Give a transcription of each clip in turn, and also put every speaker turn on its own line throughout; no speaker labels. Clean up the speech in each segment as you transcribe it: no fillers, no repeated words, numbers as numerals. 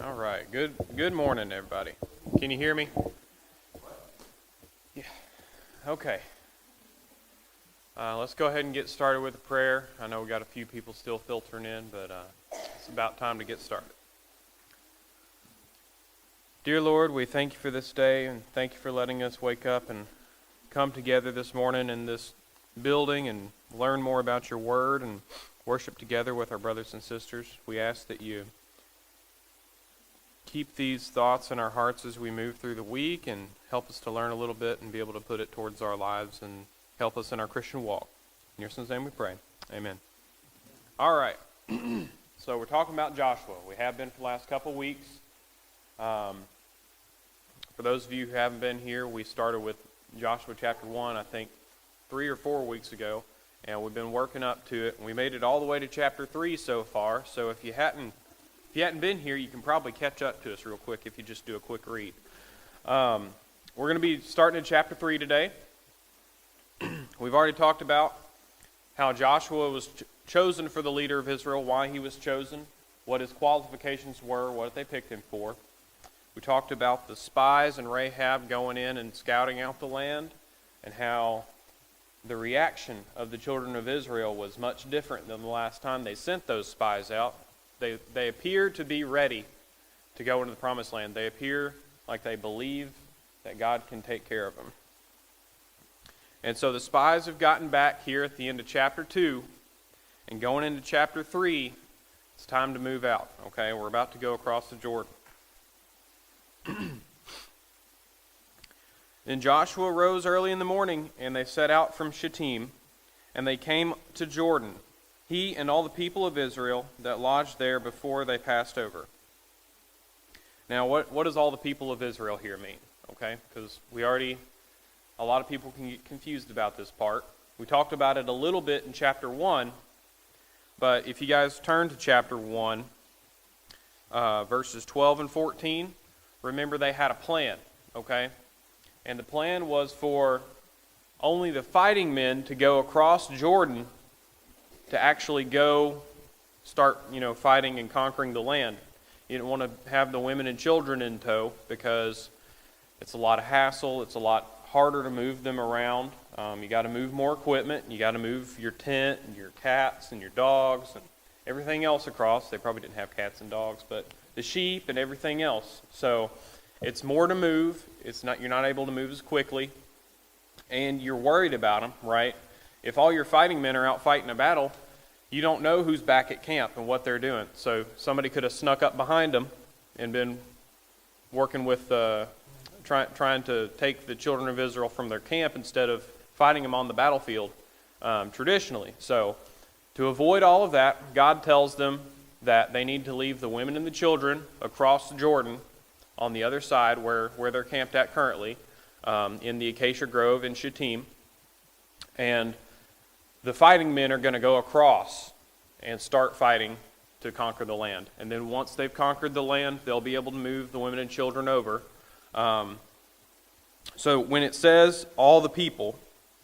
All right. Good morning, everybody. Can you hear me? Yeah. Okay. Let's go ahead and get started with a prayer. I know we got a few people still filtering in, but it's about time to get started. Dear Lord, we thank you for this day and thank you for letting us wake up and come together this morning in this building and learn more about your word and worship together with our brothers and sisters. We ask that you keep these thoughts in our hearts as we move through the week and help us to learn a little bit and be able to put it towards our lives and help us in our Christian walk. In your son's name we pray. Amen. All right. So we're talking about Joshua. We have been for the last couple weeks. For those of you who haven't been here, we started with Joshua chapter 1, I think 3 or 4 weeks ago, and we've been working up to it. And we made it all the way to chapter 3 so far, so if you hadn't been here, you can probably catch up to us real quick if you just do a quick read. We're going to be starting in chapter 3 today. We've already talked about how Joshua was chosen for the leader of Israel, why he was chosen, what his qualifications were, what they picked him for. We talked about the spies and Rahab going in and scouting out the land, and how the reaction of the children of Israel was much different than the last time they sent those spies out. They appear to be ready to go into the promised land. They appear like they believe that God can take care of them. And so the spies have gotten back here at the end of chapter 2, and going into chapter 3, it's time to move out. Okay, we're about to go across the Jordan. Then Joshua rose early in the morning, and they set out from Shittim, and they came to Jordan, he and all the people of Israel that lodged there before they passed over. Now, what does all the people of Israel here mean? Okay, because a lot of people can get confused about this part. We talked about it a little bit in chapter 1, but if you guys turn to chapter 1, verses 12 and 14, remember they had a plan, okay? And the plan was for only the fighting men to go across Jordan to actually go start, fighting and conquering the land. You don't want to have the women and children in tow because it's a lot of hassle. It's a lot harder to move them around. You got to move more equipment. You got to move your tent and your cats and your dogs and everything else across. They probably didn't have cats and dogs, but the sheep and everything else. So it's more to move. You're not able to move as quickly, and you're worried about them, right? If all your fighting men are out fighting a battle, you don't know who's back at camp and what they're doing. So somebody could have snuck up behind them and been working with trying to take the children of Israel from their camp instead of fighting them on the battlefield traditionally. So to avoid all of that, God tells them that they need to leave the women and the children across the Jordan on the other side where they're camped at currently, in the Acacia Grove in Shittim. And the fighting men are going to go across and start fighting to conquer the land. And then once they've conquered the land, they'll be able to move the women and children over. So when it says all the people,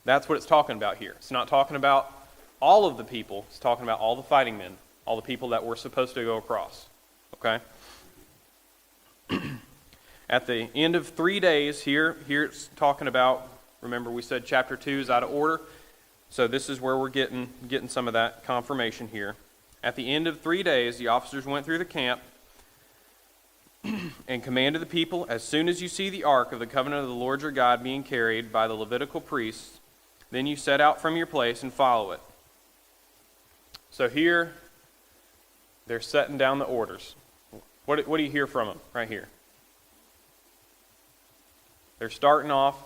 that's what it's talking about here. It's not talking about all of the people. It's talking about all the fighting men, all the people that were supposed to go across. Okay? At the end of 3 days, here it's talking about, remember we said chapter 2 is out of order, so this is where we're getting some of that confirmation here. At the end of 3 days, the officers went through the camp and commanded the people, as soon as you see the ark of the covenant of the Lord your God being carried by the Levitical priests, then you set out from your place and follow it. So here, they're setting down the orders. What do you hear from them right here? They're starting off.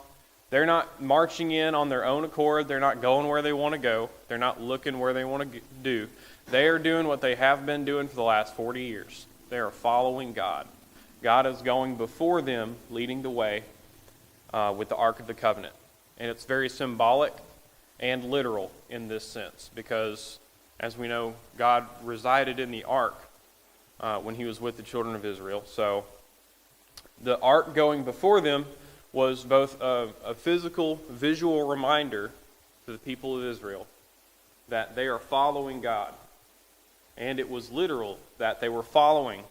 They're not marching in on their own accord. They're not going where they want to go. They're not looking where they want to do. They are doing what they have been doing for the last 40 years. They are following God. God is going before them, leading the way with the Ark of the Covenant. And it's very symbolic and literal in this sense because, as we know, God resided in the Ark when he was with the children of Israel. So the Ark going before them was both a physical, visual reminder to the people of Israel that they are following God. And it was literal that they were following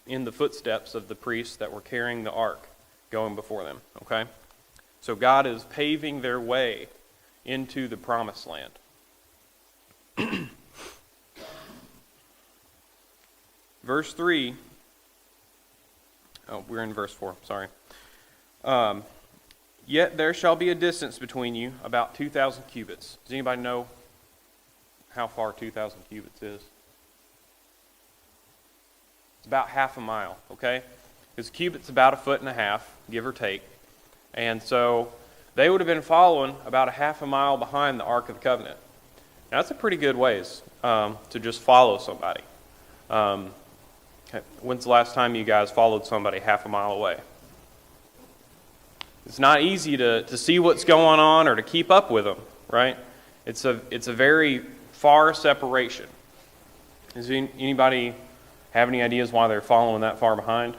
in the footsteps of the priests that were carrying the ark going before them. Okay? So God is paving their way into the promised land. Verse 3. Oh, we're in verse 4. Sorry. Yet there shall be a distance between you, about 2,000 cubits. Does anybody know how far 2,000 cubits is? It's about half a mile, okay? Because a cubit's about 1.5 feet, give or take. And so they would have been following about a half a mile behind the Ark of the Covenant. Now, that's a pretty good ways to just follow somebody. When's the last time you guys followed somebody half a mile away? It's not easy to see what's going on or to keep up with them, right? It's a very far separation. Does anybody have any ideas why they're following that far behind?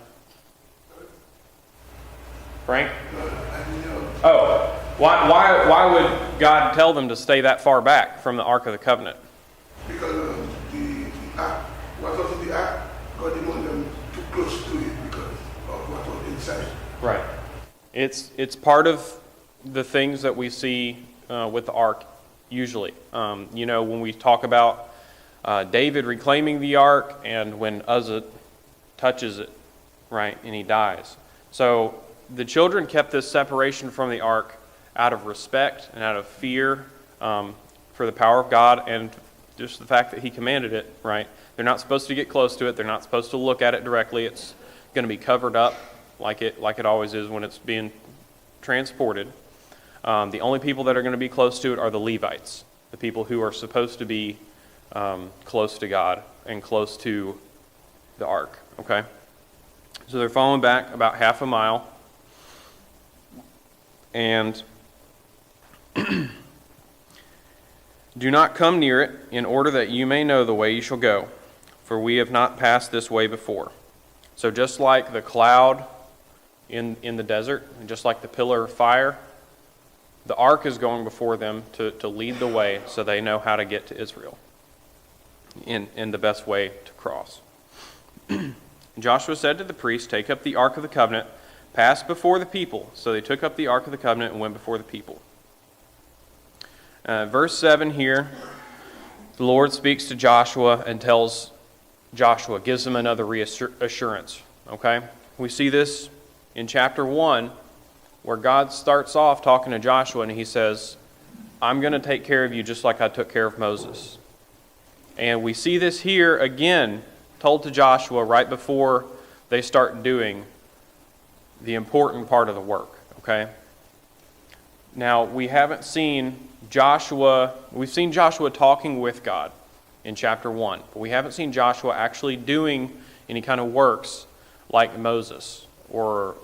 Frank? Oh, why would God tell them to stay that far back from the Ark of the Covenant?
Because the ark was also the ark. God didn't want them too close to it because of what was inside.
Right. It's part of the things that we see with the ark usually. When we talk about David reclaiming the ark and when Uzzah touches it, right, and he dies. So the children kept this separation from the ark out of respect and out of fear for the power of God and just the fact that he commanded it, right? They're not supposed to get close to it. They're not supposed to look at it directly. It's going to be covered up like it always is when it's being transported. The only people that are going to be close to it are the Levites, the people who are supposed to be close to God and close to the ark, okay? So they're falling back about half a mile. And do not come near it, in order that you may know the way you shall go, for we have not passed this way before. So just like the cloud in the desert, and just like the pillar of fire, the ark is going before them to lead the way so they know how to get to Israel in the best way to cross. Joshua said to the priests, "Take up the ark of the covenant, pass before the people." So they took up the ark of the covenant and went before the people. Verse 7 here, the Lord speaks to Joshua and tells Joshua, gives him another reassurance. Okay? We see this in chapter 1, where God starts off talking to Joshua and he says, "I'm going to take care of you just like I took care of Moses." And we see this here again told to Joshua right before they start doing the important part of the work. Okay? Now, we haven't seen Joshua, we've seen Joshua talking with God in chapter 1, but we haven't seen Joshua actually doing any kind of works like Moses or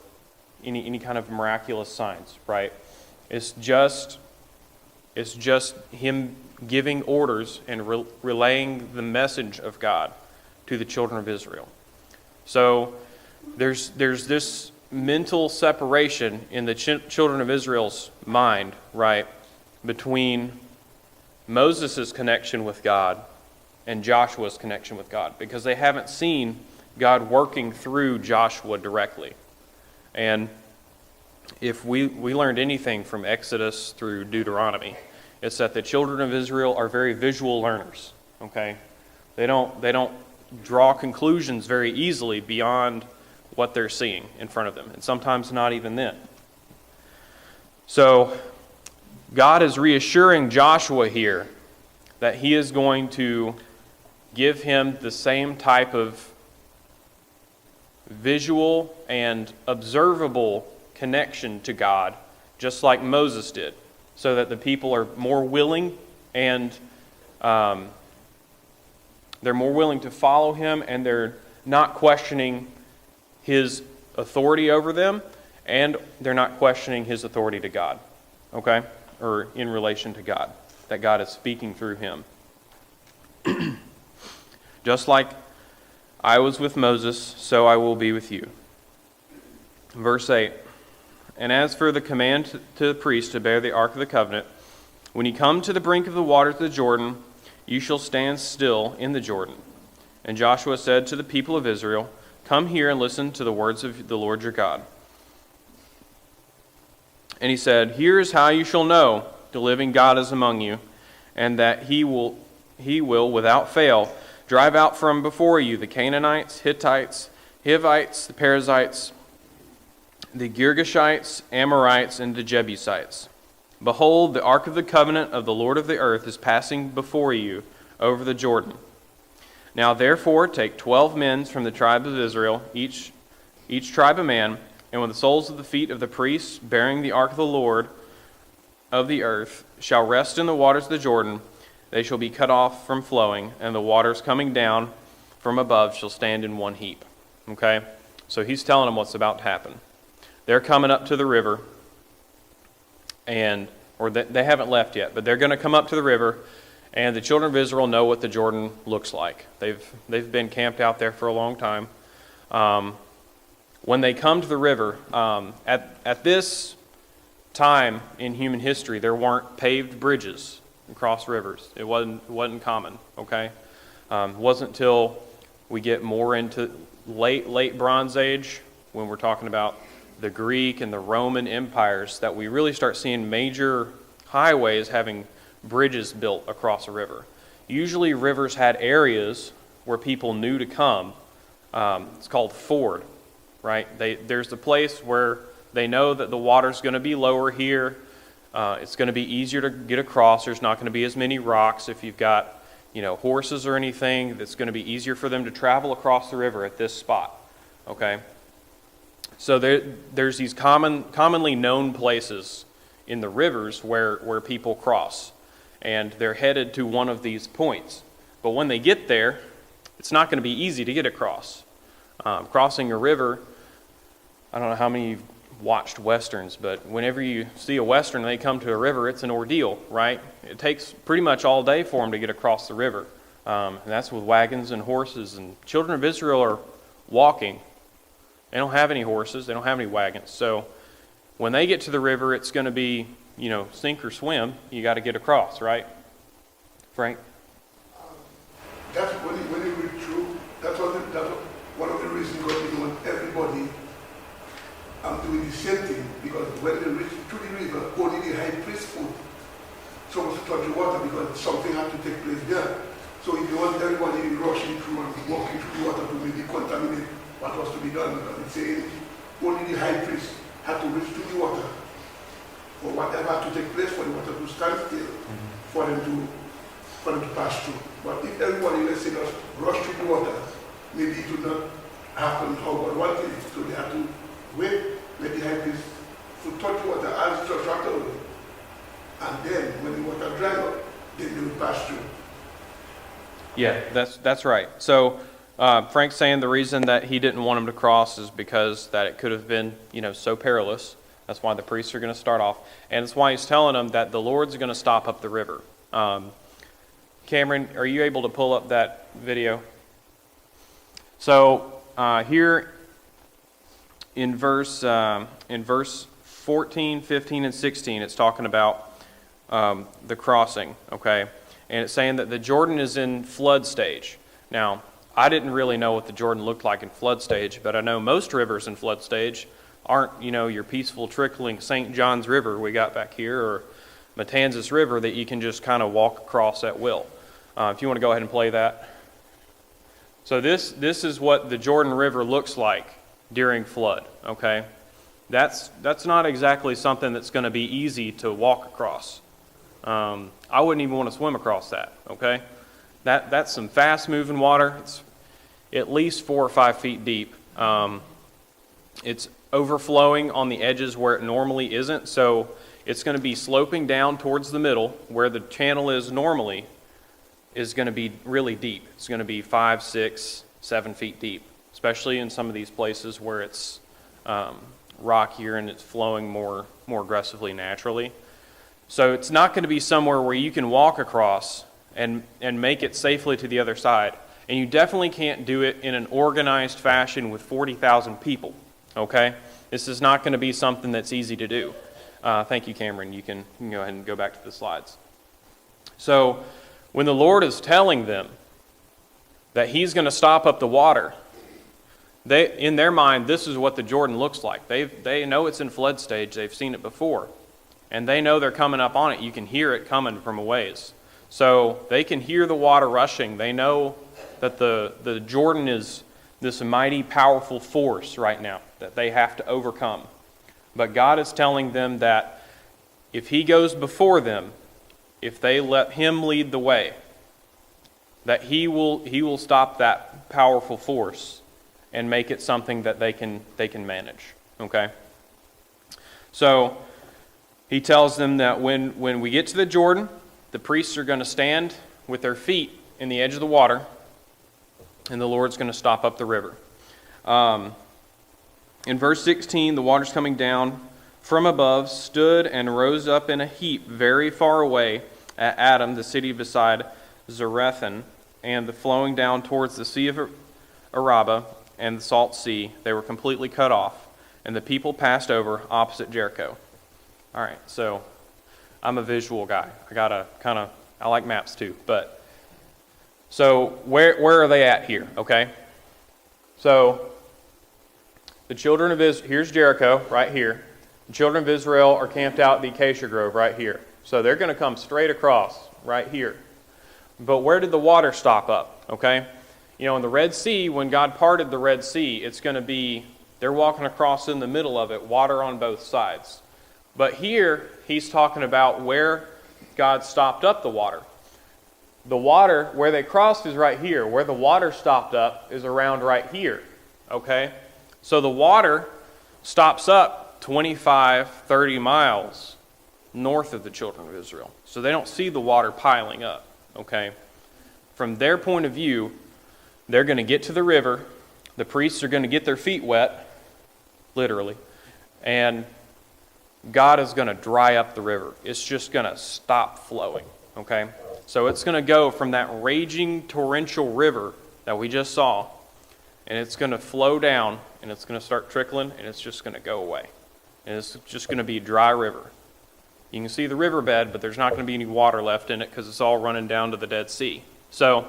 any kind of miraculous signs, right? It's just him giving orders and relaying the message of God to the children of Israel. So there's this mental separation in the children of Israel's mind, right, between Moses' connection with God and Joshua's connection with God, because they haven't seen God working through Joshua directly. And if we learned anything from Exodus through Deuteronomy, it's that the children of Israel are very visual learners. Okay, they don't draw conclusions very easily beyond what they're seeing in front of them, and sometimes not even then. So God is reassuring Joshua here that he is going to give him the same type of visual and observable connection to God, just like Moses did, so that the people are more willing and they're more willing to follow him, and they're not questioning his authority over them, and they're not questioning his authority to God, okay? Or in relation to God, that God is speaking through him. Just like I was with Moses, so I will be with you. Verse 8, and as for the command to the priest to bear the ark of the covenant, when you come to the brink of the waters of the Jordan, you shall stand still in the Jordan. And Joshua said to the people of Israel, Come here and listen to the words of the Lord your God. And he said, Here is how you shall know the living God is among you, and that he will without fail drive out from before you the Canaanites, Hittites, Hivites, the Perizzites, the Girgashites, Amorites, and the Jebusites. Behold, the ark of the covenant of the Lord of the earth is passing before you over the Jordan. Now therefore take 12 men from the tribes of Israel, each tribe a man, and when the soles of the feet of the priests bearing the ark of the Lord of the earth shall rest in the waters of the Jordan, they shall be cut off from flowing, and the waters coming down from above shall stand in one heap. Okay? So he's telling them what's about to happen. They're coming up to the river, or they haven't left yet, but they're going to come up to the river, and the children of Israel know what the Jordan looks like. They've been camped out there for a long time. When they come to the river, at this time in human history, there weren't paved bridges across rivers. It wasn't common. Okay, it wasn't until we get more into late Bronze Age, when we're talking about the Greek and the Roman empires, that we really start seeing major highways having bridges built across a river. Usually rivers had areas where people knew to come. It's called ford, right? There's the place where they know that the water's going to be lower here. It's going to be easier to get across. There's not going to be as many rocks. If you've got horses or anything, it's going to be easier for them to travel across the river at this spot. Okay? So there's these commonly known places in the rivers where people cross, and they're headed to one of these points. But when they get there, it's not going to be easy to get across. Crossing a river, I don't know how many you've watched Westerns, but whenever you see a Western and they come to a river, it's an ordeal, right? It takes pretty much all day for them to get across the river. And that's with wagons and horses. And children of Israel are walking. They don't have any horses. They don't have any wagons. So when they get to the river, it's going to be, sink or swim. You got to get across, right? Frank?
That's when you read through, that's one of the reasons God didn't want everybody doing the same thing, because when they reach to the river, only the high priest could so to touch the water, because something had to take place there. So he didn't want everybody rushing through and walking through the water to maybe contaminate what was to be done, because it's saying only the high priest had to reach to the water for whatever had to take place for the water to stand still, for them to pass through. But if everybody, let's say, just rush through the water, maybe it would not happen how God wanted it. So they had to wait, let the high priest to touch the water as Joshua told them. And then when the water dried up, then they would pass through.
Yeah, that's right. So Frank's saying the reason that he didn't want them to cross is because that it could have been, so perilous. That's why the priests are going to start off. And it's why he's telling them that the Lord's going to stop up the river. Cameron, are you able to pull up that video? So here in verse 14, 15, and 16, it's talking about the crossing, okay? And it's saying that the Jordan is in flood stage. Now, I didn't really know what the Jordan looked like in flood stage, but I know most rivers in flood stage aren't, your peaceful trickling St. John's River we got back here, or Matanzas River that you can just kind of walk across at will. If you want to go ahead and play that. So this is what the Jordan River looks like during flood, okay? That's not exactly something that's going to be easy to walk across. I wouldn't even want to swim across that, okay? That's some fast-moving water. It's at least 4 or 5 feet deep. It's overflowing on the edges where it normally isn't, so it's going to be sloping down towards the middle where the channel is normally is going to be really deep. It's going to be 5, 6, 7 feet deep, especially in some of these places where it's rockier and it's flowing more aggressively naturally. So it's not going to be somewhere where you can walk across and make it safely to the other side. And you definitely can't do it in an organized fashion with 40,000 people, okay? This is not going to be something that's easy to do. Thank you, Cameron. You can go ahead and go back to the slides. So when the Lord is telling them that he's going to stop up the water, in their mind, this is what the Jordan looks like. They know it's in flood stage. They've seen it before. And they know they're coming up on it. You can hear it coming from a ways. So they can hear the water rushing. They know that the Jordan is this mighty, powerful force right now that they have to overcome. But God is telling them that if he goes before them, if they let him lead the way, that he will stop that powerful force and make it something that they can manage. Okay? So he tells them that when we get to the Jordan, the priests are going to stand with their feet in the edge of the water, and the Lord's going to stop up the river. In verse 16, the waters coming down from above stood and rose up in a heap very far away at Adam, the city beside Zarethan, and the flowing down towards the sea of Arabah and the salt sea. They were completely cut off, and the people passed over opposite Jericho. All right, so I'm a visual guy. I like maps too. But so where are they at here? Okay, so the children of Israel, here's Jericho right here. The children of Israel are camped out at the acacia grove right here. So they're going to come straight across right here. But where did the water stop up? Okay, in the Red Sea, when God parted the Red Sea, it's going to be they're walking across in the middle of it, water on both sides. But here, he's talking about where God stopped up the water. The water, where they crossed is right here. Where the water stopped up is around right here. Okay? So the water stops up 25, 30 miles north of the children of Israel. So they don't see the water piling up. Okay? From their point of view, they're going to get to the river. The priests are going to get their feet wet, literally. And God is going to dry up the river. It's just going to stop flowing, okay? So it's going to go from that raging torrential river that we just saw, and it's going to flow down, and it's going to start trickling, and it's just going to go away. And it's just going to be a dry river. You can see the riverbed, but there's not going to be any water left in it because it's all running down to the Dead Sea. So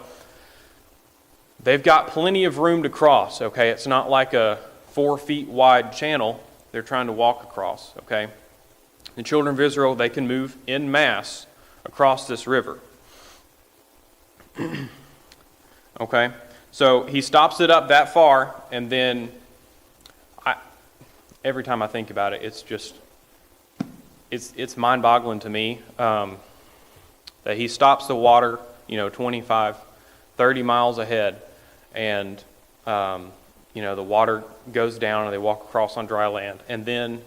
they've got plenty of room to cross, okay? It's not like a 4 feet wide channel they're trying to walk across, okay? The children of Israel, they can move en masse across this river. Okay? So he stops it up that far, and then every time I think about it, it's mind-boggling to me that he stops the water, 25, 30 miles ahead, and the water goes down and they walk across on dry land. And then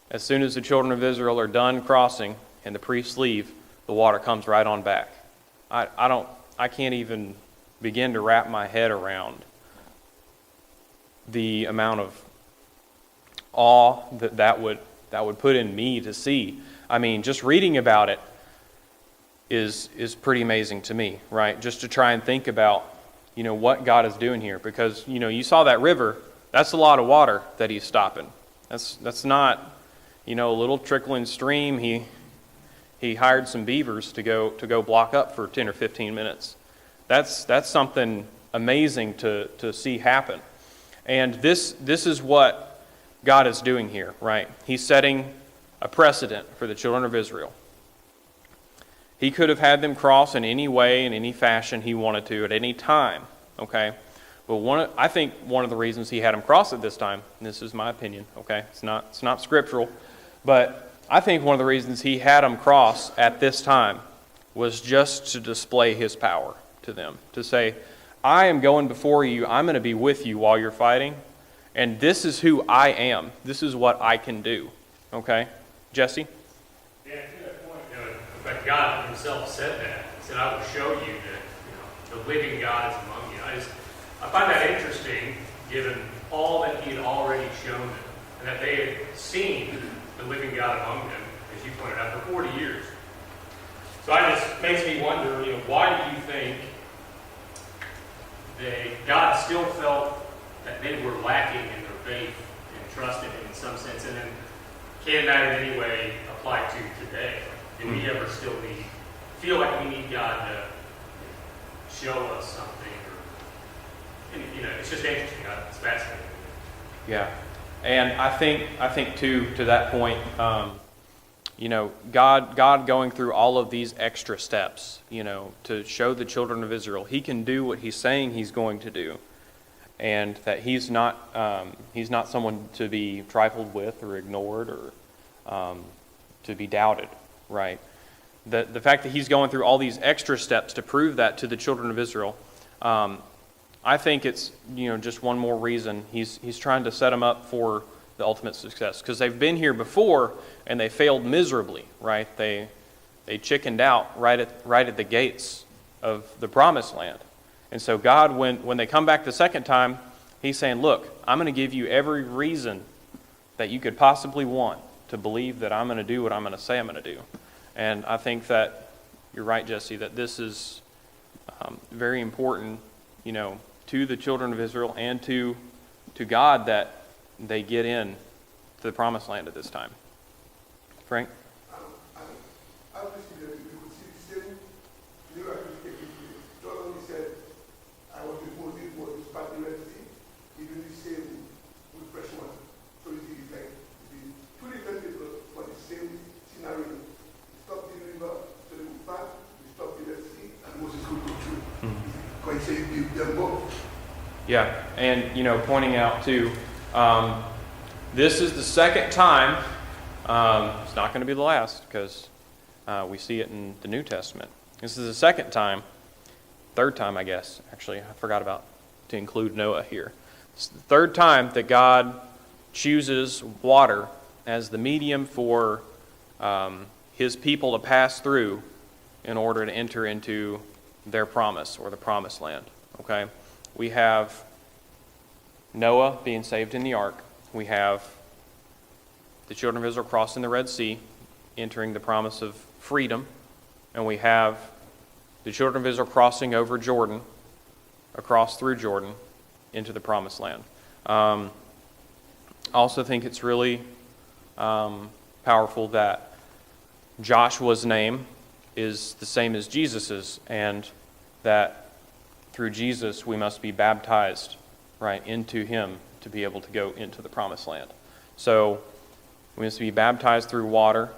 as soon as the children of Israel are done crossing and the priests leave, the water comes right on back. I can't even begin to wrap my head around the amount of awe that would put in me to see. I mean, just reading about it is pretty amazing to me, right? Just to try and think about what God is doing here, because you saw that river. That's a lot of water that he's stopping. That's not a little trickling stream. He hired some beavers to go block up for 10 or 15 minutes. That's something amazing to see happen. And this is what God is doing here, right? He's setting a precedent for the children of Israel. He could have had them cross in any way, in any fashion he wanted to, at any time, okay? But I think one of the reasons he had them cross at this time, and this is my opinion, okay? It's not scriptural, but I think one of the reasons he had them cross at this time was just to display his power to them, to say, I am going before you, I'm going to be with you while you're fighting, and this is who I am. This is what I can do, okay? Jesse?
Yeah, to that point, but God himself said that. He said, I will show you that the living God is among you. I find that interesting, given all that he had already shown them, and that they had seen the living God among them, as you pointed out, for 40 years. So it just makes me wonder, why do you think God still felt that they were lacking in their faith and trust in him in some sense, and then can that in any way apply to today? Do we ever still feel like we need God to show us something? And, it's just interesting. It's fascinating.
Yeah, and I think too, to that point, God going through all of these extra steps, to show the children of Israel He can do what He's saying He's going to do, and that He's not someone to be trifled with or ignored or to be doubted, right? The fact that He's going through all these extra steps to prove that to the children of Israel, I think it's just one more reason He's trying to set them up for the ultimate success, because they've been here before and they failed miserably, right? They chickened out right at the gates of the promised land. And so God, when they come back the second time, He's saying, look, I'm going to give you every reason that you could possibly want to believe that I'm going to do what I'm going to say I'm going to do. And I think that you're right, Jesse, that this is very important, to the children of Israel and to God, that they get in to the promised land at this time. Frank?
Obviously, you could see the same miraculous taking place. God only said, I was with Moses part the Red Sea, even the same with fresh water. So you see, it's like two different people for the same scenario. They stopped the river, so they would pass, they stopped the Red Sea, and Moses could go through. Because He said He built them both.
Yeah, and pointing out too, this is the second time. It's not going to be the last, because we see it in the New Testament. This is the second time, third time, I guess. Actually, I forgot to include Noah here. It's the third time that God chooses water as the medium for His people to pass through in order to enter into their promise, or the promised land. Okay? We have Noah being saved in the ark. We have the children of Israel crossing the Red Sea, entering the promise of freedom. And we have the children of Israel crossing over Jordan, across through Jordan, into the promised land. I also think it's really powerful that Joshua's name is the same as Jesus's, and that through Jesus we must be baptized right into Him to be able to go into the promised land. So we must be baptized through water.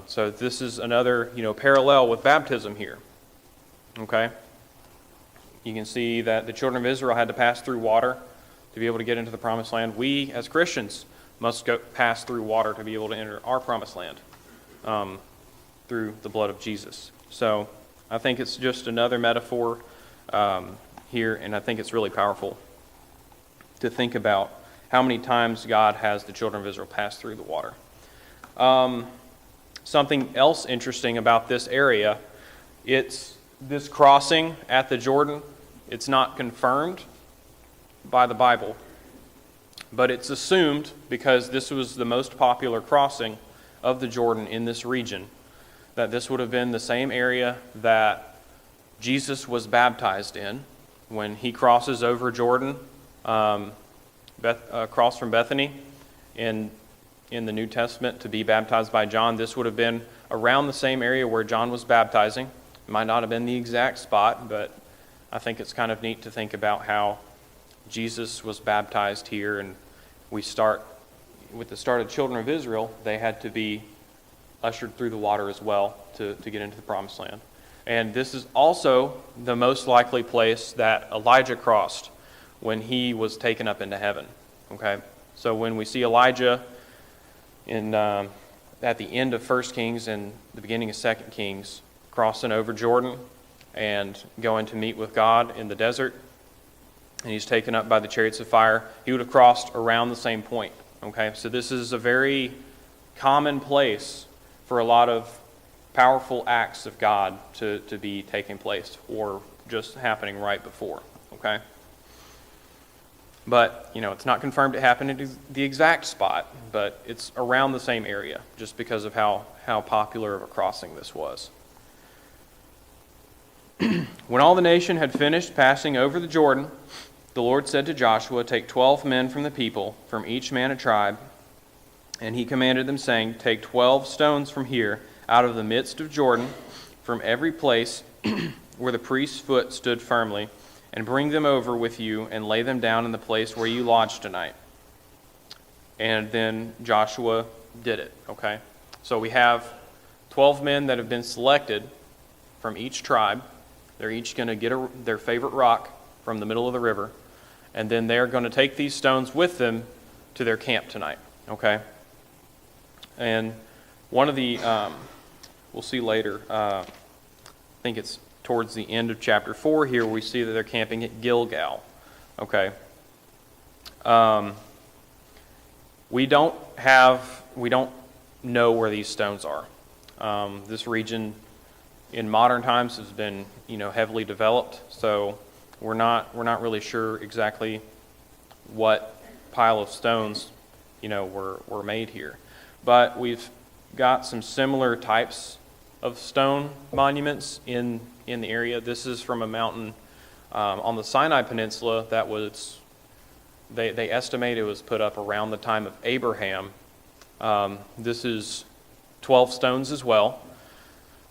So this is another parallel with baptism here. Okay? You can see that the children of Israel had to pass through water to be able to get into the promised land. We as Christians must pass through water to be able to enter our promised land through the blood of Jesus. So I think it's just another metaphor here, and I think it's really powerful to think about how many times God has the children of Israel pass through the water. Something else interesting about this area, it's this crossing at the Jordan. It's not confirmed by the Bible, but it's assumed, because this was the most popular crossing of the Jordan in this region, that this would have been the same area that Jesus was baptized in when He crosses over Jordan, across from Bethany in the New Testament to be baptized by John. This would have been around the same area where John was baptizing. It might not have been the exact spot, but I think it's kind of neat to think about how Jesus was baptized here, and we start with the start of children of Israel. They had to be ushered through the water as well to get into the promised land. And this is also the most likely place that Elijah crossed when he was taken up into heaven. Okay, so when we see Elijah at the end of 1 Kings and the beginning of 2 Kings crossing over Jordan and going to meet with God in the desert, and he's taken up by the chariots of fire, he would have crossed around the same point. Okay, so this is a very common place for a lot of powerful acts of God to be taking place or just happening right before. Okay? But, it's not confirmed it happened in the exact spot, but it's around the same area just because of how popular of a crossing this was. When all the nation had finished passing over the Jordan, the Lord said to Joshua, "Take 12 men from the people, from each man a tribe." And He commanded them, saying, "Take 12 stones from here, out of the midst of Jordan, from every place where the priest's foot stood firmly, and bring them over with you and lay them down in the place where you lodge tonight." And then Joshua did it, okay? So we have 12 men that have been selected from each tribe. They're each going to get their favorite rock from the middle of the river, and then they're going to take these stones with them to their camp tonight, okay? And one of the, we'll see later, I think it's towards the end of chapter 4 here, we see that they're camping at Gilgal, okay? We don't know where these stones are. This region in modern times has been, heavily developed, so we're not really sure exactly what pile of stones, were made here. But we've got some similar types of stone monuments in the area. This is from a mountain on the Sinai Peninsula that was, they estimate it was put up around the time of Abraham. This is 12 stones as well.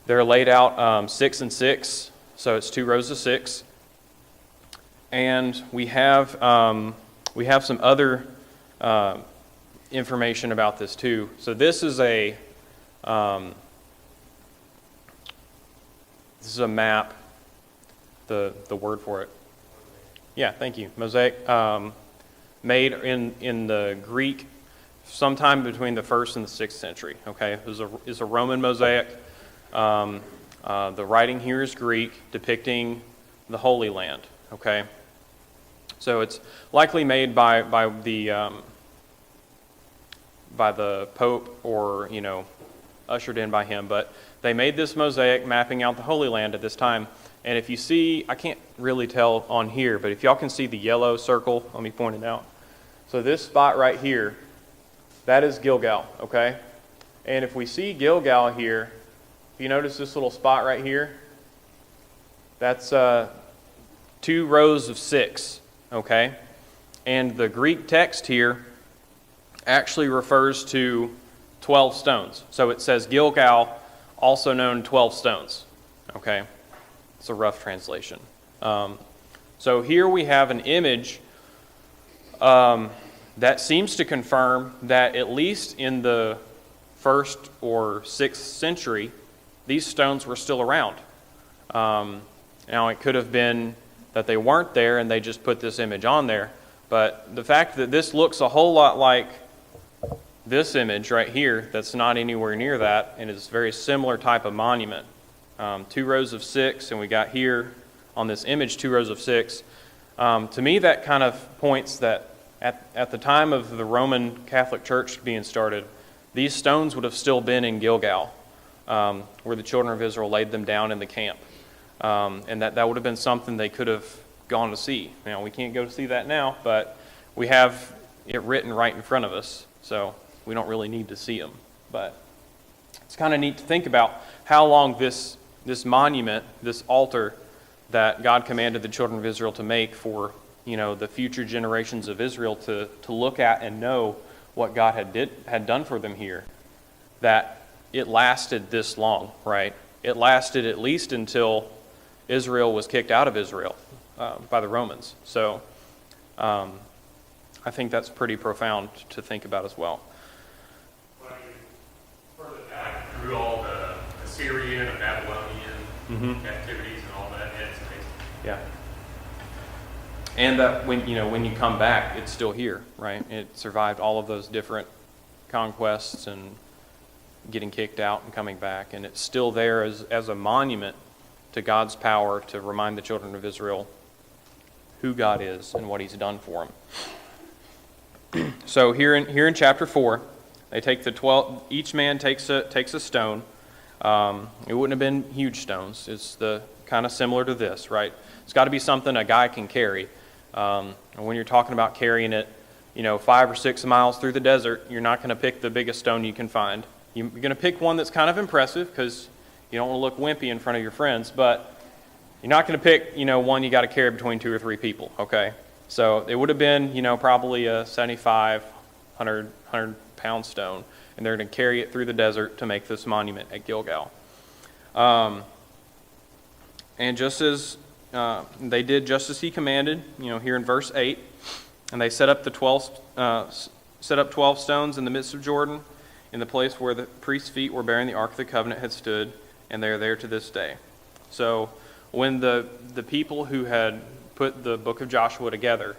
They're laid out 6 and 6, so it's 2 rows of 6. And we have some other information about this too. So this is a map. The word for it. Yeah, thank you. Mosaic, made in the Greek, sometime between the 1st and the 6th century. Okay, it is a Roman mosaic. The writing here is Greek, depicting the Holy Land. Okay, so it's likely made by the Pope, or ushered in by him. But they made this mosaic mapping out the Holy Land at this time. And if you see, I can't really tell on here, but if y'all can see the yellow circle, let me point it out. So this spot right here, that is Gilgal, okay? And if we see Gilgal here, if you notice this little spot right here, that's 2 rows of 6, okay? And the Greek text here actually refers to 12 stones. So it says Gilgal, also known 12 stones, okay? It's a rough translation. So here we have an image that seems to confirm that at least in the 1st or 6th century, these stones were still around. Now it could have been that they weren't there and they just put this image on there, but the fact that this looks a whole lot like this image right here, that's not anywhere near that, and is a very similar type of monument. 2 rows of 6, and we got here on this image 2 rows of 6. To me, that kind of points that at the time of the Roman Catholic Church being started, these stones would have still been in Gilgal, where the children of Israel laid them down in the camp. And that would have been something they could have gone to see. Now, we can't go to see that now, but we have it written right in front of us, so we don't really need to see them. But it's kind of neat to think about how long this monument, this altar that God commanded the children of Israel to make for, the future generations of Israel to look at and know what God had done for them here, that it lasted this long, right? It lasted at least until Israel was kicked out of Israel by the Romans. So I think that's pretty profound to think about as well.
Further back through all the Assyrian and Babylonian activities and all that.
Yeah. And that when you come back, it's still here, right? It survived all of those different conquests and getting kicked out and coming back, and it's still there as a monument to God's power to remind the children of Israel who God is and what He's done for them. So here in chapter 4, they take the 12. Each man takes a stone. It wouldn't have been huge stones. It's the kind of similar to this, right? It's got to be something a guy can carry. And when you're talking about carrying it, 5 or 6 miles through the desert, you're not going to pick the biggest stone you can find. You're going to pick one that's kind of impressive because you don't want to look wimpy in front of your friends, but you're not going to pick, one you got to carry between 2 or 3 people, okay? So it would have been, probably a 75, 100-pound stone, and they're going to carry it through the desert to make this monument at Gilgal. And just as they did just as he commanded, here in verse 8. And they set up 12 stones in the midst of Jordan, in the place where the priest's feet were bearing the Ark of the Covenant had stood, and they are there to this day. So when the people who had put the book of Joshua together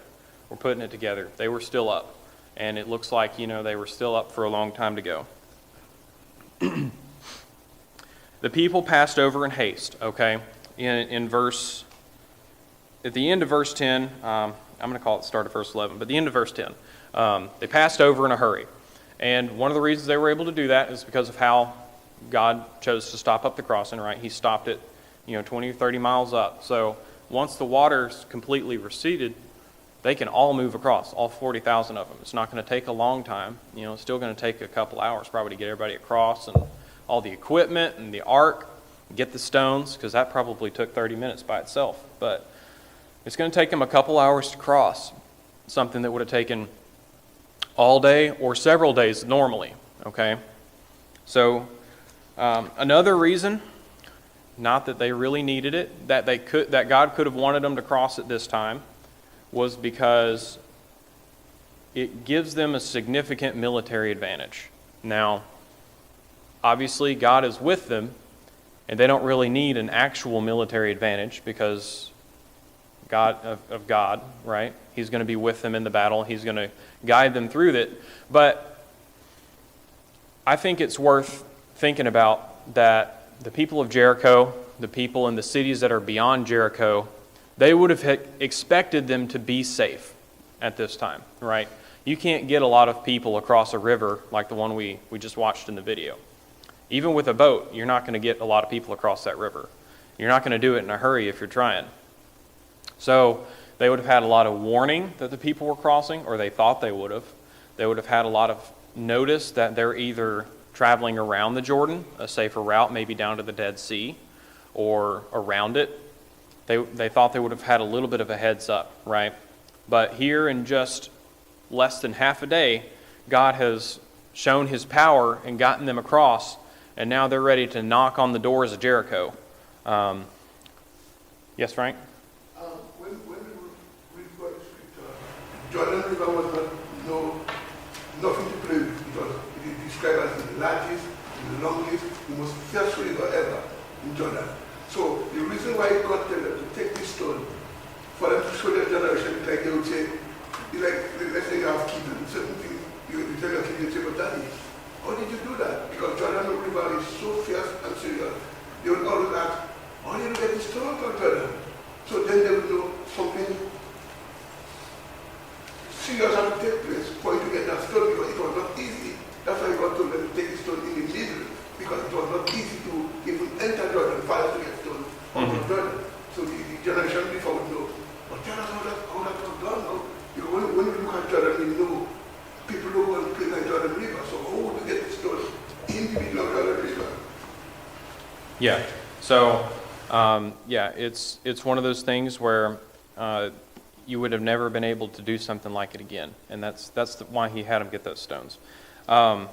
were putting it together, they were still up. And it looks like, they were still up for a long time to go. The people passed over in haste, okay? At the end of verse 10, I'm going to call it the start of verse 11, but the end of verse 10, they passed over in a hurry. And one of the reasons they were able to do that is because of how God chose to stop up the crossing, right? He stopped it, 20 or 30 miles up. So once the water's completely receded, they can all move across, all 40,000 of them. It's not going to take a long time. It's still going to take a couple hours probably to get everybody across and all the equipment and the ark, get the stones, because that probably took 30 minutes by itself. But it's going to take them a couple hours to cross, something that would have taken all day or several days normally, okay? So another reason, not that they really needed it, that God could have wanted them to cross at this time, was because it gives them a significant military advantage. Now, obviously, God is with them, and they don't really need an actual military advantage because of God, right? He's going to be with them in the battle. He's going to guide them through it. But I think it's worth thinking about that the people of Jericho, the people in the cities that are beyond Jericho, they would have expected them to be safe at this time, right? You can't get a lot of people across a river like the one we just watched in the video. Even with a boat, you're not going to get a lot of people across that river. You're not going to do it in a hurry if you're trying. So they would have had a lot of warning that the people were crossing, or they thought they would have. They would have had a lot of notice that they're either traveling around the Jordan, a safer route, maybe down to the Dead Sea, or around it. They thought they would have had a little bit of a heads up, right? But here in just less than half a day, God has shown his power and gotten them across, and now they're ready to knock on the doors of Jericho. Yes, Frank?
When we read the scripture, Jordan River was nothing to play with. It is described as the largest, the longest, the most fierce river ever in Jordan. So the reason why God told them to take this stone, for them to show their generation, like they would say, let's say you have kids and certain things, you tell your kids, you say, but Daddy, how did you do that? Because Jordan River is so fierce and serious. They would always ask, how did you get this stone from Jordan? So then they would know something serious had to take place for you to get that stone, because it was not easy. That's why God told them to take the stone in the middle, because it was not easy to even enter Jordan, fire to get stone out of Jordan. So the generation before would know, but tell us how that was done now. Because when we look at Jordan, we know people don't want to play like Jordan River. So how would we get the stone in the middle of Jordan River?
Yeah. So, it's one of those things where you would have never been able to do something like it again, and that's why he had them get those stones.
It's worth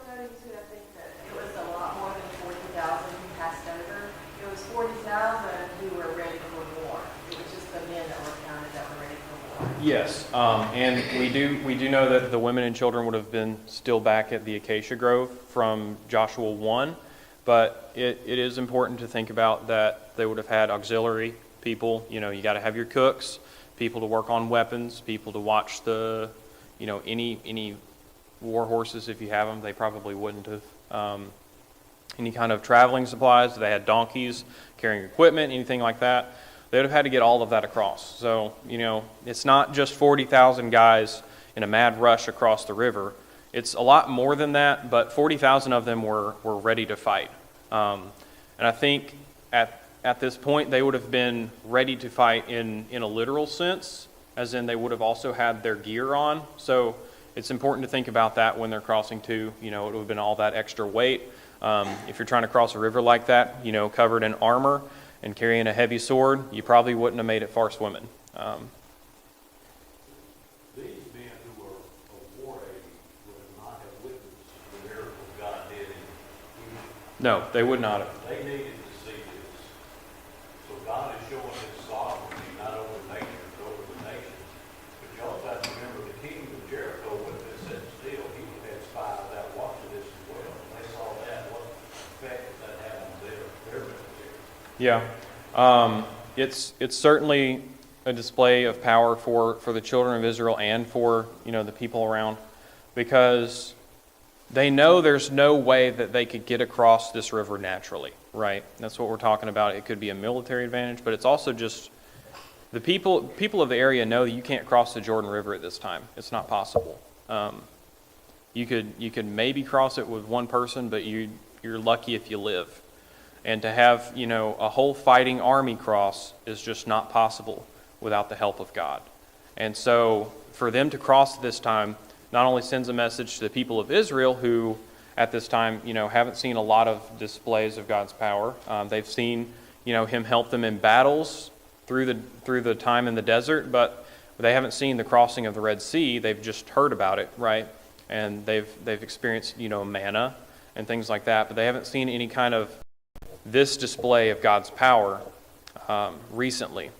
noting too, I think, that it was a lot more than 40,000 who passed over. It was 40,000 who were ready for war. It was just the men that were counted that were ready for war.
Yes, and we do know that the women and children would have been still back at the Acacia Grove from Joshua 1, but it is important to think about that they would have had auxiliary people. You got to have your cooks, people to work on weapons, people to watch the, any war horses if you have them. They probably wouldn't have. Any kind of traveling supplies. They had donkeys carrying equipment, anything like that. They would have had to get all of that across. So, it's not just 40,000 guys in a mad rush across the river. It's a lot more than that, but 40,000 of them were ready to fight. And I think at this point they would have been ready to fight in a literal sense, as in they would have also had their gear on. So it's important to think about that when they're crossing too. It would have been all that extra weight. If you're trying to cross a river like that, covered in armor and carrying a heavy sword, you probably wouldn't have made it far swimming.
These men who were of war age would not have witnessed the miracle God did in Egypt.
No, they would not have.
They needed to see this. So God is
Yeah. It's certainly a display of power for the children of Israel and for, the people around, because they know there's no way that they could get across this river naturally, right? That's what we're talking about. It could be a military advantage, but it's also just the people of the area know that you can't cross the Jordan River at this time. It's not possible. You could maybe cross it with one person, but you're lucky if you live. And to have, a whole fighting army cross is just not possible without the help of God. And so for them to cross this time not only sends a message to the people of Israel who at this time, haven't seen a lot of displays of God's power. They've seen, him help them in battles through the time in the desert, but they haven't seen the crossing of the Red Sea. They've just heard about it, right? And they've experienced, manna and things like that, but they haven't seen any kind of this display of God's power recently.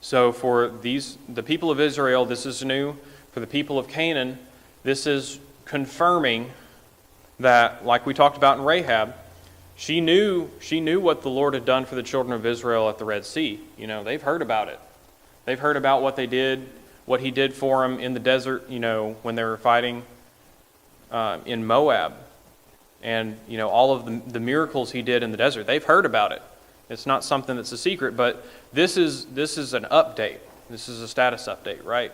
So for the people of Israel, this is new. For the people of Canaan, this is confirming that, like we talked about in Rahab, she knew what the Lord had done for the children of Israel at the Red Sea. They've heard about it. They've heard about what they did, what he did for them in the desert, when they were fighting in Moab. And, all of the miracles he did in the desert. They've heard about it. It's not something that's a secret, but this is an update. This is a status update, right?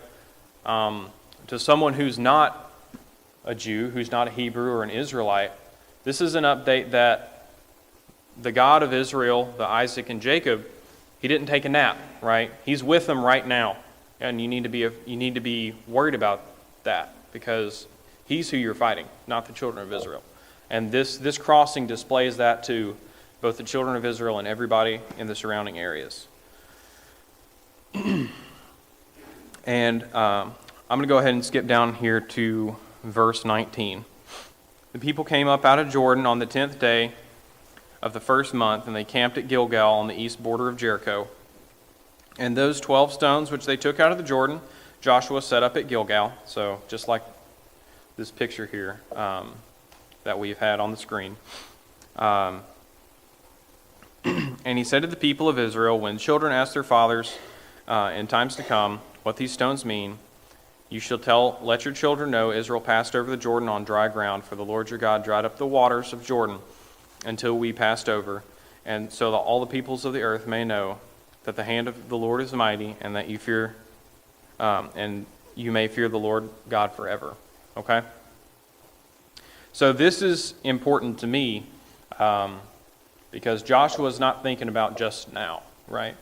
To someone who's not a Jew, who's not a Hebrew or an Israelite, this is an update that the God of Israel, the Isaac and Jacob, he didn't take a nap, right? He's with them right now. And you need to be worried about that, because he's who you're fighting, not the children of Israel. And this crossing displays that to both the children of Israel and everybody in the surrounding areas. And I'm going to go ahead and skip down here to verse 19. The people came up out of Jordan on the 10th day of the first month, and they camped at Gilgal on the east border of Jericho. And those 12 stones which they took out of the Jordan, Joshua set up at Gilgal. So just like this picture here that we've had on the screen. And he said to the people of Israel, when children ask their fathers in times to come what these stones mean, you shall let your children know Israel passed over the Jordan on dry ground, for the Lord your God dried up the waters of Jordan until we passed over, and so that all the peoples of the earth may know that the hand of the Lord is mighty, and that you fear, and you may fear the Lord God forever. Okay? So this is important to me, because Joshua is not thinking about just now, right?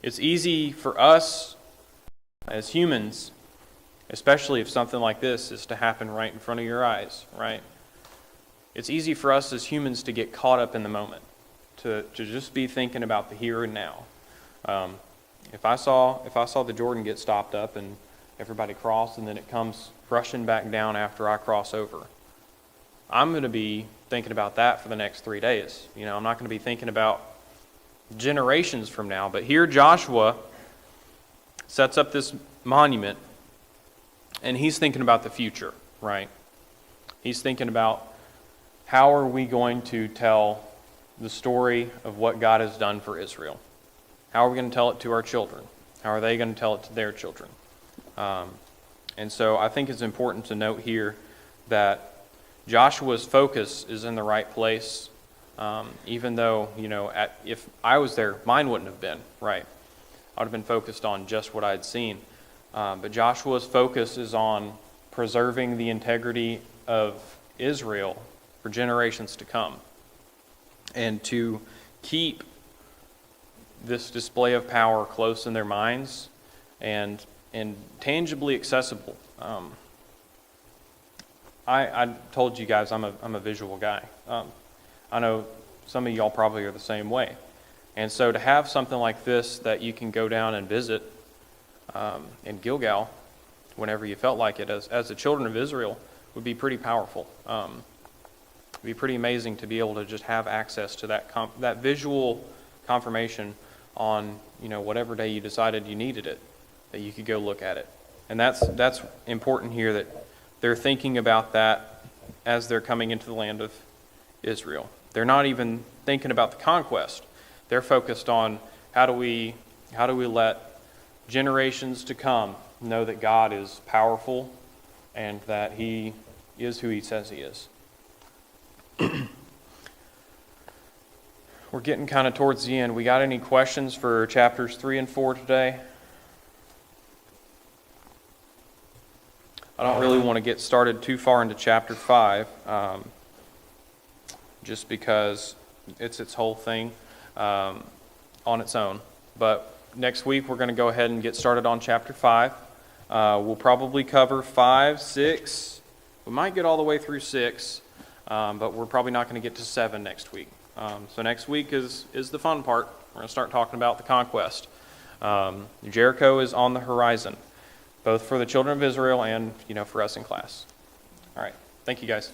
It's easy for us as humans, especially if something like this is to happen right in front of your eyes, right? It's easy for us as humans to get caught up in the moment, to just be thinking about the here and now. If I saw the Jordan get stopped up and everybody cross, and then it comes rushing back down after I cross over, I'm going to be thinking about that for the next 3 days. I'm not going to be thinking about generations from now. But here Joshua sets up this monument, and he's thinking about the future, right? He's thinking about, how are we going to tell the story of what God has done for Israel? How are we going to tell it to our children? How are they going to tell it to their children? And so I think it's important to note here that Joshua's focus is in the right place, even though, if I was there, mine wouldn't have been, right? I would have been focused on just what I'd seen. But Joshua's focus is on preserving the integrity of Israel for generations to come, and to keep this display of power close in their minds and tangibly accessible. I told you guys I'm a visual guy. I know some of y'all probably are the same way. And so to have something like this that you can go down and visit in Gilgal whenever you felt like it as the children of Israel would be pretty powerful. It'd be pretty amazing to be able to just have access to that visual confirmation on whatever day you decided you needed it, that you could go look at it. And that's important here, that they're thinking about that as they're coming into the land of Israel. They're not even thinking about the conquest. They're focused on how do we let generations to come know that God is powerful and that He is who He says He is. We're getting kind of towards the end. We got any questions for chapters 3 and 4 today? I don't really want to get started too far into chapter 5, just because it's its whole thing on its own. But next week we're going to go ahead and get started on chapter 5. We'll probably cover 5, 6. We might get all the way through 6, but we're probably not going to get to 7 next week. So next week is the fun part. We're going to start talking about the conquest. Jericho is on the horizon, both for the children of Israel and, for us in class. All right. Thank you, guys.